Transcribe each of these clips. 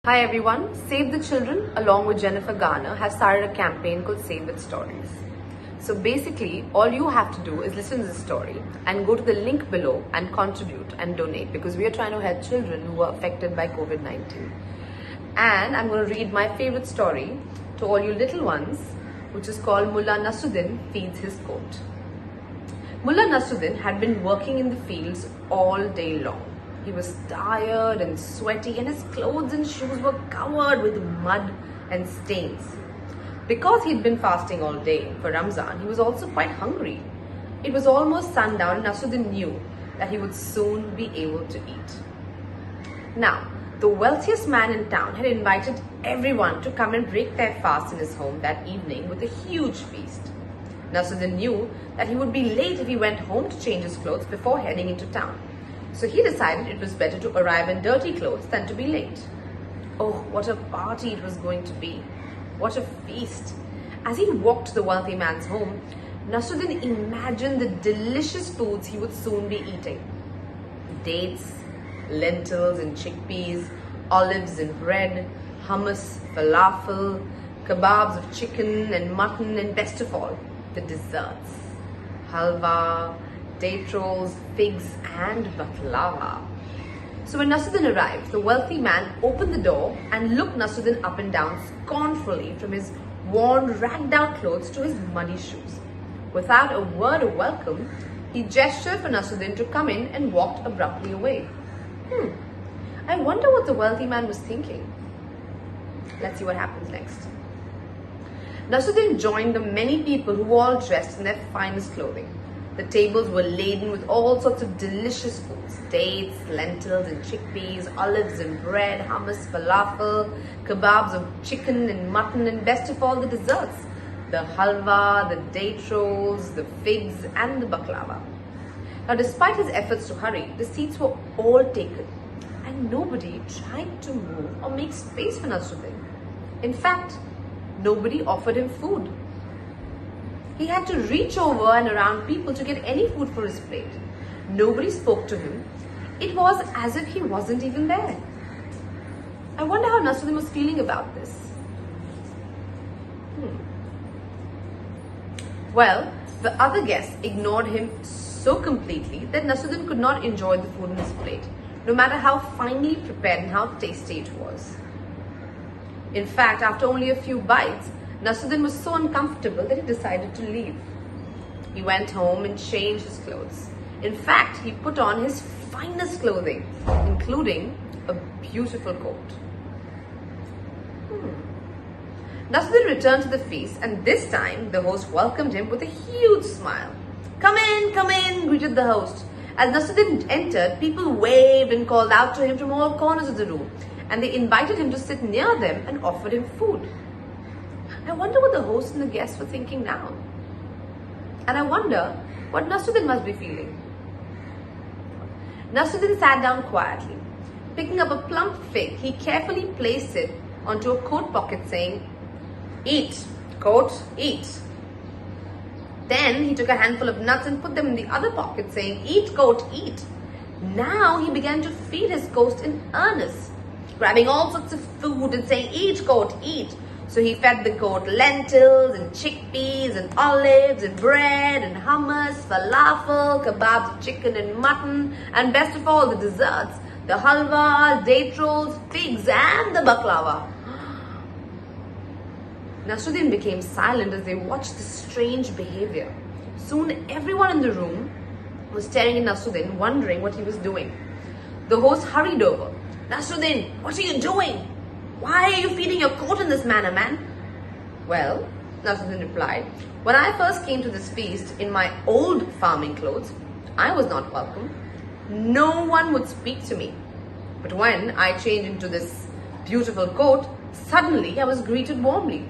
Hi everyone, Save the Children along with Jennifer Garner has started a campaign called Save With Stories. So basically, all you have to do is listen to the story and go to the link below and contribute and donate because we are trying to help children who are affected by COVID-19. And I'm going to read my favorite story to all you little ones, which is called Mulla Nasruddin Feeds His Coat. Mulla Nasruddin had been working in the fields all day long. He was tired and sweaty and his clothes and shoes were covered with mud and stains. Because he'd been fasting all day for Ramzan, he was also quite hungry. It was almost sundown and Nasruddin knew that he would soon be able to eat. Now, the wealthiest man in town had invited everyone to come and break their fast in his home that evening with a huge feast. Nasruddin knew that he would be late if he went home to change his clothes before heading into town. So he decided it was better to arrive in dirty clothes than to be late. Oh, what a party it was going to be. What a feast. As he walked to the wealthy man's home, Nasruddin imagined the delicious foods he would soon be eating. Dates, lentils and chickpeas, olives and bread, hummus, falafel, kebabs of chicken and mutton, and best of all, the desserts. Halwa, date rolls, figs and baklava. So when Nasruddin arrived, the wealthy man opened the door and looked Nasruddin up and down scornfully from his worn, ragged out clothes to his muddy shoes. Without a word of welcome, he gestured for Nasruddin to come in and walked abruptly away. I wonder what the wealthy man was thinking. Let's see what happens next. Nasruddin joined the many people who were all dressed in their finest clothing. The tables were laden with all sorts of delicious foods: dates, lentils and chickpeas, olives and bread, hummus, falafel, kebabs of chicken and mutton, and best of all, the desserts: the halwa, the date rolls, the figs and the baklava. Now, despite his efforts to hurry, the seats were all taken and nobody tried to move or make space for Nasruddin. In fact, nobody offered him food. He had to reach over and around people to get any food for his plate. Nobody spoke to him. It was as if he wasn't even there. I wonder how Nasruddin was feeling about this. Well, the other guests ignored him so completely that Nasruddin could not enjoy the food on his plate, no matter how finely prepared and how tasty it was. In fact, after only a few bites, Nasruddin was so uncomfortable that he decided to leave. He went home and changed his clothes. In fact, he put on his finest clothing, including a beautiful coat. Nasruddin returned to the feast, and this time the host welcomed him with a huge smile. Come in, greeted the host. As Nasruddin entered, people waved and called out to him from all corners of the room, and they invited him to sit near them and offered him food. I wonder what the host and the guests were thinking now. And I wonder what Nasruddin must be feeling. Nasruddin sat down quietly. Picking up a plump fig, he carefully placed it onto a coat pocket, saying, "Eat, coat, eat." Then he took a handful of nuts and put them in the other pocket, saying, "Eat, coat, eat." Now he began to feed his coat in earnest, grabbing all sorts of food and saying, "Eat, coat, eat." So he fed the coat lentils and chickpeas and olives and bread and hummus, falafel, kebabs of chicken and mutton, and best of all, the desserts: the halwa, date rolls, figs and the baklava. Nasruddin became silent as they watched this strange behavior. Soon everyone in the room was staring at Nasruddin, wondering what he was doing. The host hurried over. "Nasruddin, what are you doing? Why are you feeding your coat in this manner, man?" "Well," Nasruddin replied, "when I first came to this feast in my old farming clothes, I was not welcome. No one would speak to me. But when I changed into this beautiful coat, suddenly I was greeted warmly.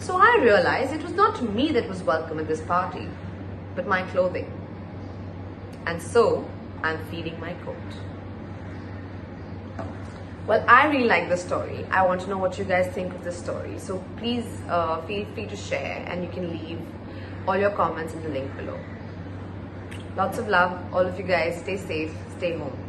So I realized it was not me that was welcome at this party, but my clothing. And so I'm feeding my coat." Well, I really like this story. I want to know what you guys think of this story. So please feel free to share, and you can leave all your comments in the link below. Lots of love, all of you guys. Stay safe, stay home.